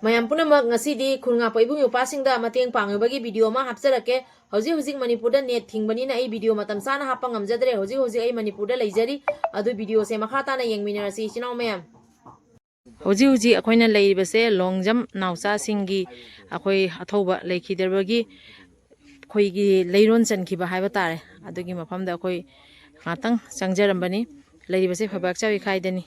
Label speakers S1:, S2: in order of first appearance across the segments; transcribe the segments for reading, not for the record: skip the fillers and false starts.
S1: mayam punamak ngasidi khunga paibung yopasingda mateng pangbagi video ma hapjarake hojik manipurda net thingbani na ai video matam sana hapa ngamjadre hojik ai manipurda leijari adu video se makhata na yengminarasi chinau mayam hojik akoina leibase longjam nausa singi akoi athoba leikhiderbagi khoigi leiron chankhiba haiba tare adugi mafamda akoi ngatang changjarambani leibase phabak chawi khaidani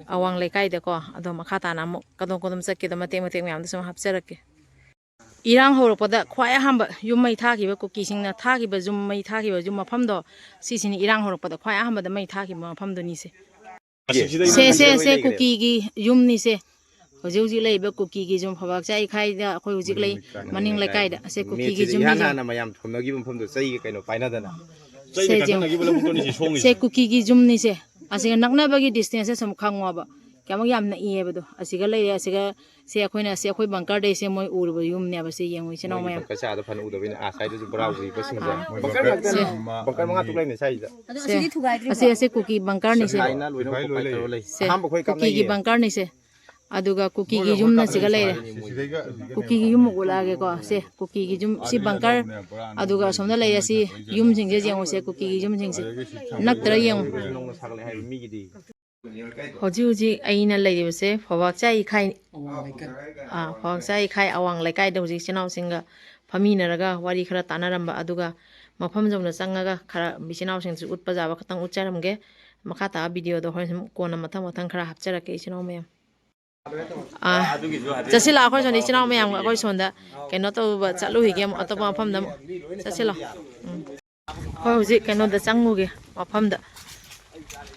S1: awang lekai da ko ado makhata na mo kadom sakki da mate myam da sam hapjarake irang horokpada khwaya hamba yumai thakiba kuki singna thakiba jummai thakiba jum mafam do sisini irang horokpada khwaya hamba da mai thakiba mafam do ni se kuki gi yum ni se hoji leiba kuki gi jum phabak chai khai da khoi hoji lei maning lekai da se kuki gi jum ni
S2: na mayam thomnagi mafam do chai kaino paina da na
S1: se kuki gi jum ni se asiga nakna bagi distance sam khangwa ba kyamag yamna iye bado asiga lei asiga se akoina se akoi bunker de se moi urba yum ne ba se yengoi chino mayam
S2: ka sa da fan u da bin a sai du brau wi basing ja bunker manga tu lai ne sai ja
S1: ase kuki bunker ni se kuki gi bunker ni se aduga kuki gi yum na siga lei kuki gi yum ulage ko se kuki gi yum si bunker aduga somna lei asi yum jing je jeng se kuki gi yum jing se naktra yeng hoji aina leibase phawak chai khai phawak chai khai awang lekai da hoji chinau singa phaminaraga wari khara tanaramba aduga mafam jomna changaga khara bichinau sing chu utpa jaba khatang ucharamge makhata video do hon kona mathang khara hapcharake chinau mayam chasila khoi soni chinau mayam khoi sonda keno to ba chalu hige atopa mafam da chasila khoi hoji keno da changuge mafam da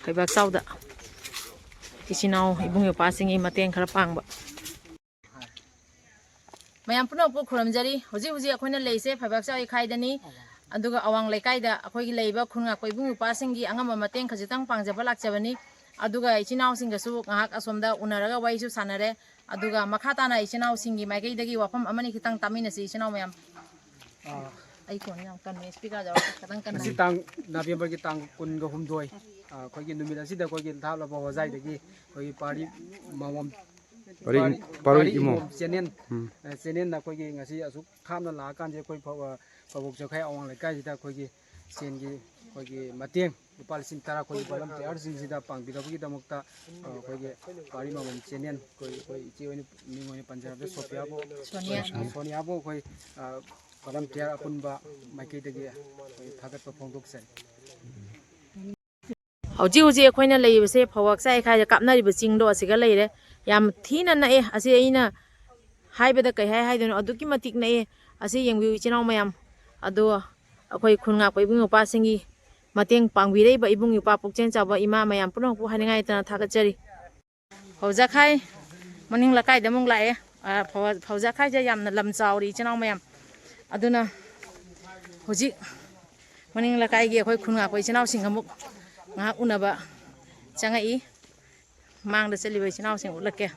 S1: khaibak sauda isinau ibung yopasing I mateng khara pangba mayam puno pu khuramjari hoji akoina leise phabak chai khaidani aduga awang lekai da akoi gi leiba khunga ko ibung yopasing gi angama mateng khajitang pangjaba lakchabani aduga isinau singa su ngahak asomda unaraga waisu sanare aduga makhata na isinau singi maigai dagi wafam amani khitang tamina si isinau mayam ai ko nyam kan speaker jaw katang kan
S3: si tang November gi tang kun ga humdoi khoi gi numit asida khoi gi thapla ba hojai dagi khoi pari mamam pari imo chenen na khoi gi ngasi asuk thamna la kan je khoi pabok jokhai awang lekai sida khoi gi sen gi khoi gi mateng lupal sin tara khoi balam te ar sin sida pang bidabgi damokta khoi gi pari mamam chenen khoi ichi oni mingoi panjab de sonia bo khoi balam te apunba maikei dagi thagat pa phongdok sai
S1: hoji akoina leibase phawak chai khai kapnari ba chingdo asiga leire yam thina na e asi aina haibada kai hai dono aduki matik na e asi yengbi chinau mayam ado akoi khunga ko ibung yopa singi mateng pangbirei ba ibung yopa pukchen chaba ima mayam puno pu haningai tana thagachari hauja khai maning lakai damung lae hauja khai ja yamna lam chauri chinau mayam aduna hoji maning lakai gi akoi khunga ko chinau singamuk ngahak unaba changai mang da selibai chinau sing ulake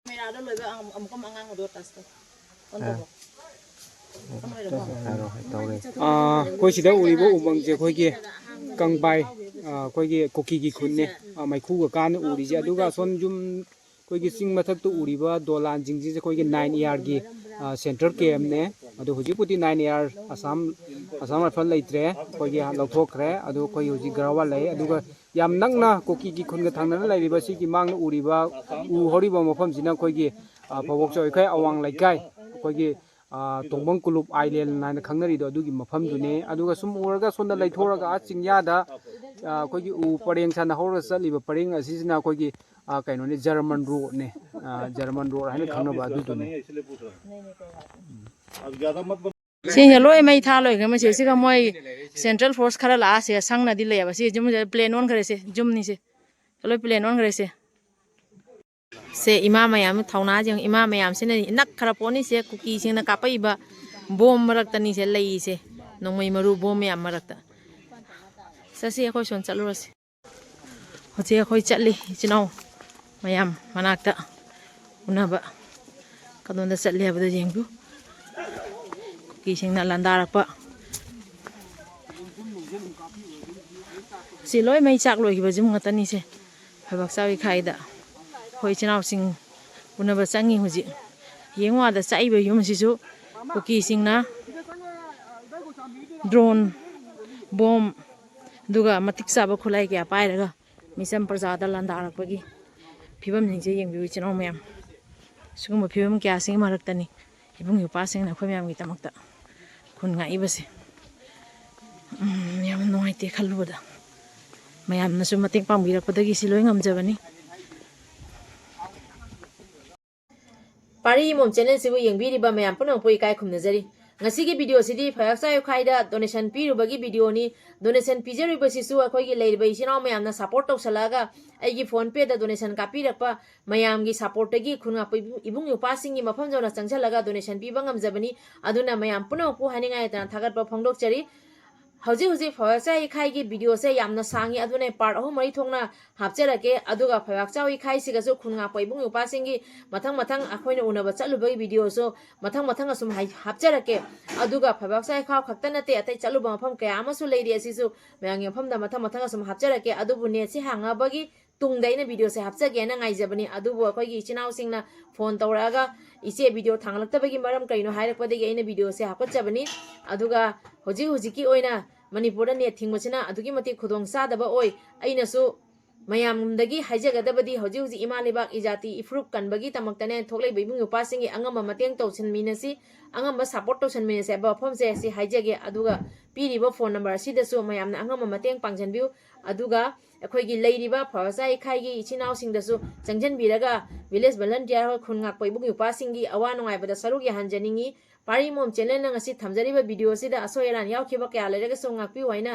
S1: mera do loiba amkom angang do tasto
S3: koi sida uribo umang je khoi gi kangbai khoi gi koki gi khunne maikhu ga kan uri je aduga son jum khoi gi sing mathak tu uriba dolan jingji je khoi gi 9 year gi center kem ne adu hoji puti 9 year asam rifle leitre khoi gi lauthokre adu khoi hoji garawa lei aduga yam nakna koki gi khunga thangna leiriba si gi mangna uriba u horiba mafam sina khoi gi phawok choi khai awang laikai khoi gi tongbang kulup island na khangnari do adugi mafam dune aduga sum uraga sonda leithoraga achingya da khoi gi u pareng sana hora saliba pareng asisina khoi gi kaino ne German road ne German road haina khangna ba du dune
S1: si heloi mai tha loi gama se siga moi central force khara la se sangna di le ba si jum plane on khare se jum ni se heloi plane on khare se ima mayam thauna jeng ima mayam sine nak khara poni se kuki singna kapai ba bom marak tani se lei se nongmai maru bom yam marak ta sasi khoi son chalurase hoje khoi chatli chinau mayam manakta unaba kadonda chatli habada jengbu kuki singna landarakpa si loi mai chak loi ba jum ngatani se phabak sawi khaida khoi chinau sing unaba changi huji yengwada chaiba yum sisu kuki singna drone bom duga matik saba khulai kya pairaga misam prajada landarakpagi phibam ningje yengbi chino mayam sugum phibam kya sing maraktani ibung yupa sing na khomyam gi tamakta khun nga ibase yam noi te khaluda mayam na su mating pangbirakpadagi siloi ngamjabani pari mom channel sibu yengbiriba mayam puno poi kai khumnajari ngasigi video sidi phayaksa yokhaida donation pirubagi video ni donation pijariba sisu akhoi gi leiriba isinaw mayam na support tawsalaga aigi phone pay da donation kapirakpa mayam gi support gi khunga ibung yupa singi mafam jona changchalaga donation piba ngamjabani aduna mayam puno pu haningai ta thagatpa phongdok chari हौजी हौजी फवाक्चा इखाई की video से यामना सांगी अदुने part अहु मरी थोंगना हापचरके अदुगा फवाक्चा इखाई सिगसु खुनगा पैबुंग उपासिंगी मथंग मथंग अखोइना उनबा चलुबगी video so मथंग मथंग assume हापचरके अदुगा फवाक्चा इखाव खक्ता नते अतै चलुबा मफम कया अमसु लेरि असिसु मयांग मफमदा मथंग मथंग assume हापचरके अदुबु net सि हांगाबगी तुंगदैना video से हापचगेना ngaijabani adubu akhoi chinaw singna phone tawraga ise video thanglaktabagi maram kaino hairapodagi aina video se hapachabani aduga hoji hoji ki oina manipur net thingmachina adugi mati khudong sadaba oi aina su mayamdagi haijagadabadi hoji hoji imalibak ijati ifrup kanbagi tamaktane thoklei beibung upasingi angama mateng tawchin minasi angama support tawchin minase ba phomse si haijage aduga piriba phone number sidasu mayamna angama mateng pangjanbiu aduga अखोगी लेरिबा फवासा इखाइगी इचिनाव सिंगदसु चंगजनबिरगा village volunteer हो खुनगा पैबुग युपासिंगी अवा नोंगाइबदा सरुग याहनजनिंगी पारिमोम चैनल न ngasi thamjariba video sida asoiran yaukhiba kya leraga songapi waina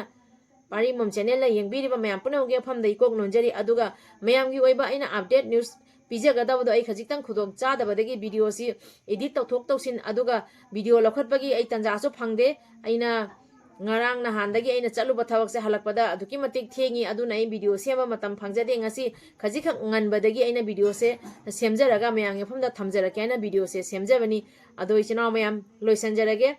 S1: parimom channel la yengbiriba mayam punoge famdai kok nonjari aduga mayam gi oiba aina update news pijagadabado ai khajitang khudok chadabadagi video si edit tawthok tawsin aduga video lokhatpagi ai tanja so phangde aina ngarang na handagi aina chaluba thawak se halakpada aduki matik thengi aduna ai video sema matam phangjade ngasi khajikhak nganbadagi aina video se semjaraga mayang yafamda thamjarake aina video se semjabani adoi chinaw mayam loisanjarage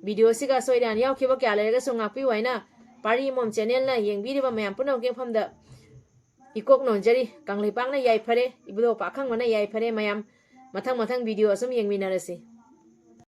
S1: video siga soiran yaukhiba kya lerega songapi waina pari mom channel na yengbiriba mayam punoge famda ikok nonjari kangleipang na yai phare ibudo pakhang mana yai phare mayam mathang mathang video asum yengminarase